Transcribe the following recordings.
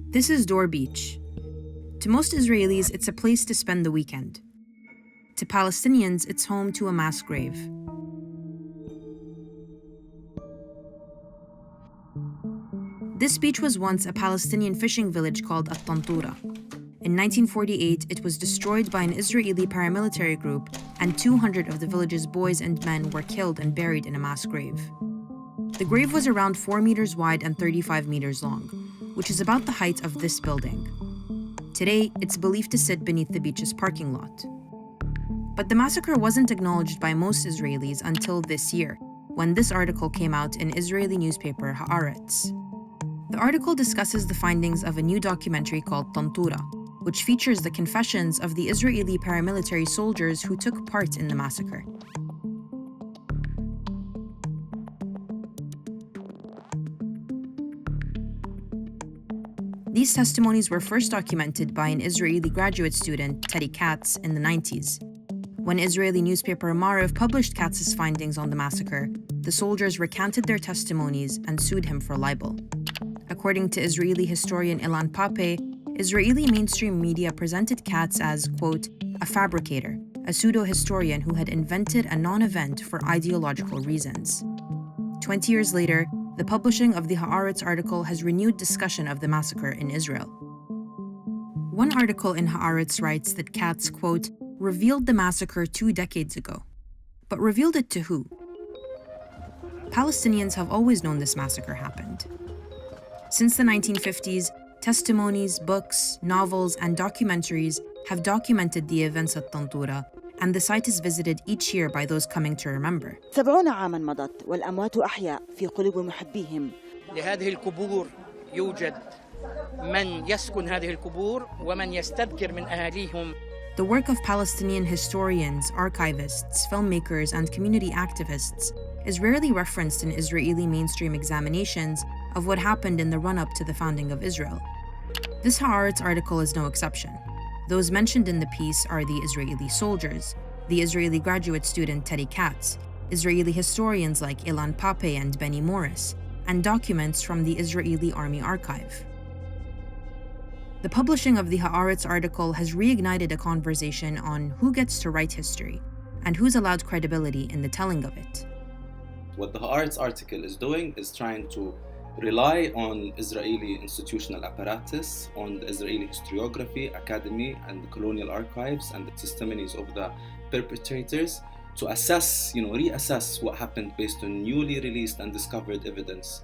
This is Dor Beach. To most Israelis, it's a place to spend the weekend. To Palestinians, it's home to a mass grave. This beach was once a Palestinian fishing village called Tantura. In 1948, it was destroyed by an Israeli paramilitary group, and 200 of the village's boys and men were killed and buried in a mass grave. The grave was around 4 meters wide and 35 meters long, which is about the height of this building. Today, it's believed to sit beneath the beach's parking lot. But the massacre wasn't acknowledged by most Israelis until this year, when this article came out in Israeli newspaper Haaretz. The article discusses the findings of a new documentary called Tantura, which features the confessions of the Israeli paramilitary soldiers who took part in the massacre. These testimonies were first documented by an Israeli graduate student, Teddy Katz, in the 90s. When Israeli newspaper Maariv published Katz's findings on the massacre, the soldiers recanted their testimonies and sued him for libel. According to Israeli historian Ilan Pape, Israeli mainstream media presented Katz as, quote, a fabricator, a pseudo-historian who had invented a non-event for ideological reasons. 20 years later, the publishing of the Haaretz article has renewed discussion of the massacre in Israel. One article in Haaretz writes that Katz, quote, revealed the massacre 2 decades ago. But revealed it to who? Palestinians have always known this massacre happened. Since the 1950s, testimonies, books, novels, and documentaries have documented the events at Tantura, and the site is visited each year by those coming to remember. 70 عاماً مضت والأموات أحياء في قلوب محبيهم. لهذه القبور يوجد من يسكن هذه القبور ومن يستذكر من أهاليهم. The work of Palestinian historians, archivists, filmmakers, and community activists is rarely referenced in Israeli mainstream examinations of what happened in the run-up to the founding of Israel. This Haaretz article is no exception. Those mentioned in the piece are the Israeli soldiers, the Israeli graduate student Teddy Katz, Israeli historians like Ilan Pape and Benny Morris, and documents from the Israeli Army Archive. The publishing of the Haaretz article has reignited a conversation on who gets to write history and who's allowed credibility in the telling of it. What the Haaretz article is doing is trying to rely on Israeli institutional apparatus, on the Israeli historiography, academy, and the colonial archives, and the testimonies of the perpetrators to assess, reassess what happened based on newly released and discovered evidence.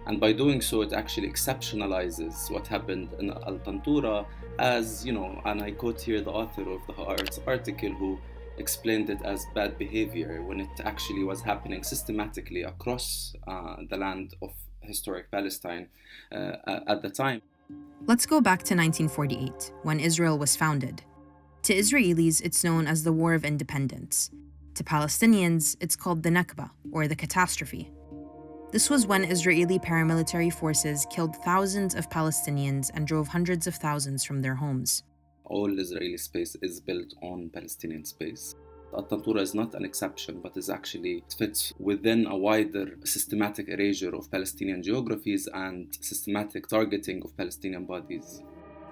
And by doing so, it actually exceptionalizes what happened in Tantura as, and I quote here the author of the Haaretz article who explained it as bad behavior when it actually was happening systematically across the land of historic Palestine at the time. Let's go back to 1948, when Israel was founded. To Israelis, it's known as the War of Independence. To Palestinians, it's called the Nakba, or the catastrophe. This was when Israeli paramilitary forces killed thousands of Palestinians and drove hundreds of thousands from their homes. All Israeli space is built on Palestinian space. Tantura is not an exception, but fits within a wider systematic erasure of Palestinian geographies and systematic targeting of Palestinian bodies.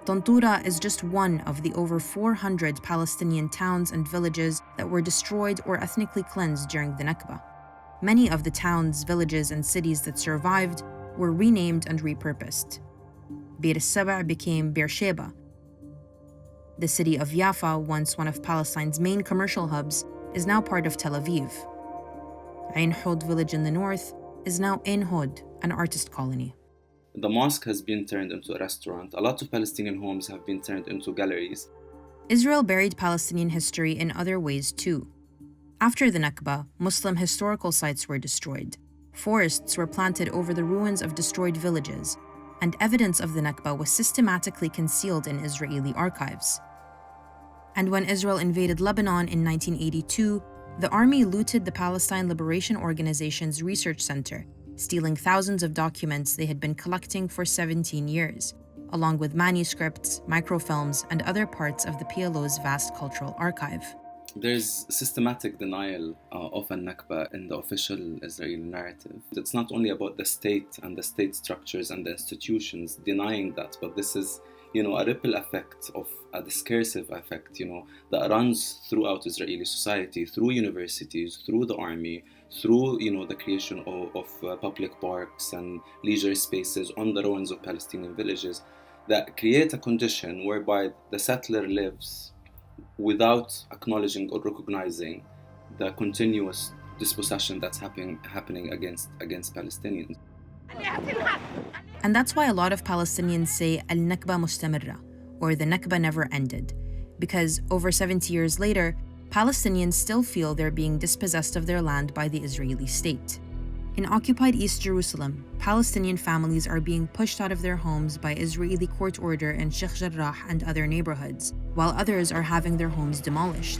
Tantura is just one of the over 400 Palestinian towns and villages that were destroyed or ethnically cleansed during the Nakba. Many of the towns, villages, and cities that survived were renamed and repurposed. Bir al-Saba became Beersheba. The city of Jaffa, once one of Palestine's main commercial hubs, is now part of Tel Aviv. Ain Hod village in the north is now Ein Hod, an artist colony. The mosque has been turned into a restaurant. A lot of Palestinian homes have been turned into galleries. Israel buried Palestinian history in other ways too. After the Nakba, Muslim historical sites were destroyed. Forests were planted over the ruins of destroyed villages, and evidence of the Nakba was systematically concealed in Israeli archives. And when Israel invaded Lebanon in 1982, the army looted the Palestine Liberation Organization's research center, stealing thousands of documents they had been collecting for 17 years, along with manuscripts, microfilms, and other parts of the PLO's vast cultural archive. there's systematic denial of a Nakba in the official Israeli narrative. It's not only about the state and the state structures and the institutions denying that, but this is, a ripple effect of a discursive effect, that runs throughout Israeli society, through universities, through the army, through, the creation of public parks and leisure spaces on the ruins of Palestinian villages that create a condition whereby the settler lives without acknowledging or recognizing the continuous dispossession that's happening against Palestinians. And that's why a lot of Palestinians say al-Nakba mustamirra, or the Nakba never ended, because over 70 years later, Palestinians still feel they're being dispossessed of their land by the Israeli state. In occupied East Jerusalem, Palestinian families are being pushed out of their homes by Israeli court order in Sheikh Jarrah and other neighborhoods, while others are having their homes demolished.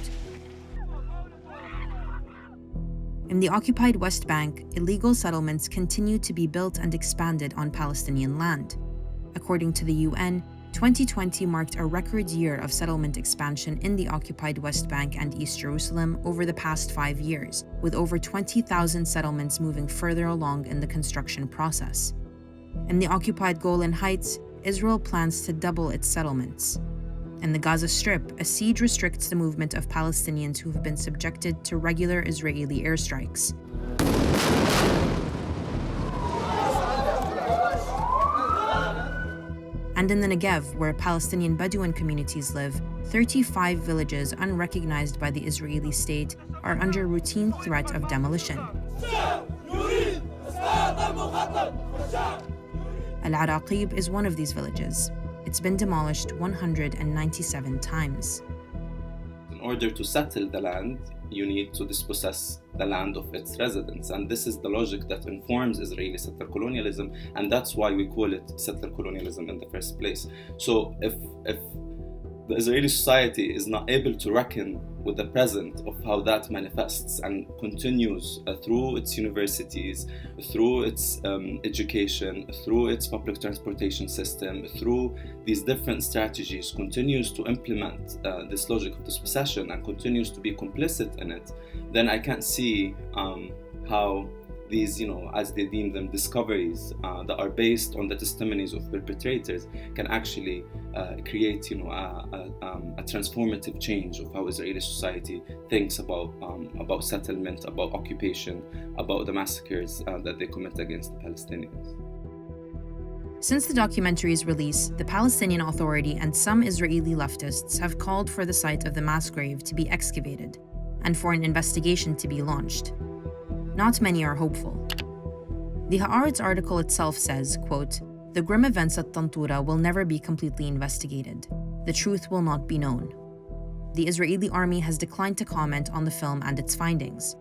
In the occupied West Bank, illegal settlements continue to be built and expanded on Palestinian land. According to the UN, 2020 marked a record year of settlement expansion in the occupied West Bank and East Jerusalem over the past 5 years, with over 20,000 settlements moving further along in the construction process. In the occupied Golan Heights, Israel plans to double its settlements. In the Gaza Strip, a siege restricts the movement of Palestinians who have been subjected to regular Israeli airstrikes. And in the Negev, where Palestinian Bedouin communities live, 35 villages unrecognized by the Israeli state are under routine threat of demolition. Al-Araqib is one of these villages. It's been demolished 197 times. In order to settle the land, you need to dispossess the land of its residents. And this is the logic that informs Israeli settler colonialism, and that's why we call it settler colonialism in the first place. So if the Israeli society is not able to reckon with the present of how that manifests and continues through its universities, through its education, through its public transportation system, through these different strategies, continues to implement this logic of dispossession and continues to be complicit in it, then I can't see how these, as they deem them, discoveries that are based on the testimonies of perpetrators can actually create, a transformative change of how Israeli society thinks about settlement, about occupation, about the massacres that they commit against the Palestinians. Since the documentary's release, the Palestinian Authority and some Israeli leftists have called for the site of the mass grave to be excavated and for an investigation to be launched. Not many are hopeful. The Haaretz article itself says, quote, "The grim events at Tantura will never be completely investigated. The truth will not be known." The Israeli army has declined to comment on the film and its findings.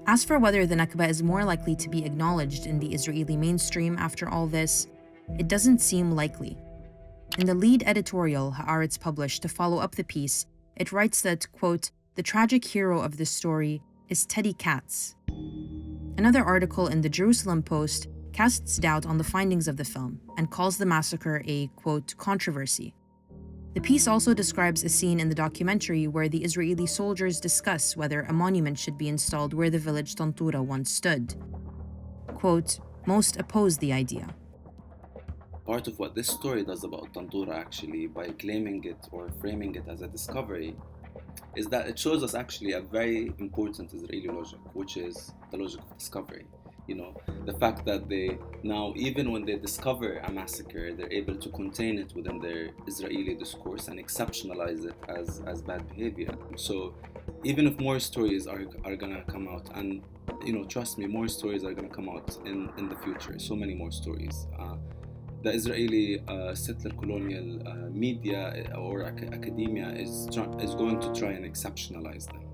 As for whether the Nakba is more likely to be acknowledged in the Israeli mainstream after all this, it doesn't seem likely. In the lead editorial Haaretz published to follow up the piece, it writes that, quote, "The tragic hero of this story is Teddy Katz." Another article in the Jerusalem Post casts doubt on the findings of the film and calls the massacre a, quote, "controversy." The piece also describes a scene in the documentary where the Israeli soldiers discuss whether a monument should be installed where the village Tantura once stood. Quote, "Most oppose the idea." Part of what this story does about Tantura, actually, by claiming it or framing it as a discovery, is that it shows us actually a very important Israeli logic, which is the logic of discovery. The fact that they now, even when they discover a massacre, they're able to contain it within their Israeli discourse and exceptionalize it as bad behavior. So even if more stories are gonna come out, and trust me, more stories are gonna come out in the future, so many more stories. The Israeli settler colonial media or academia is going to try and exceptionalize them.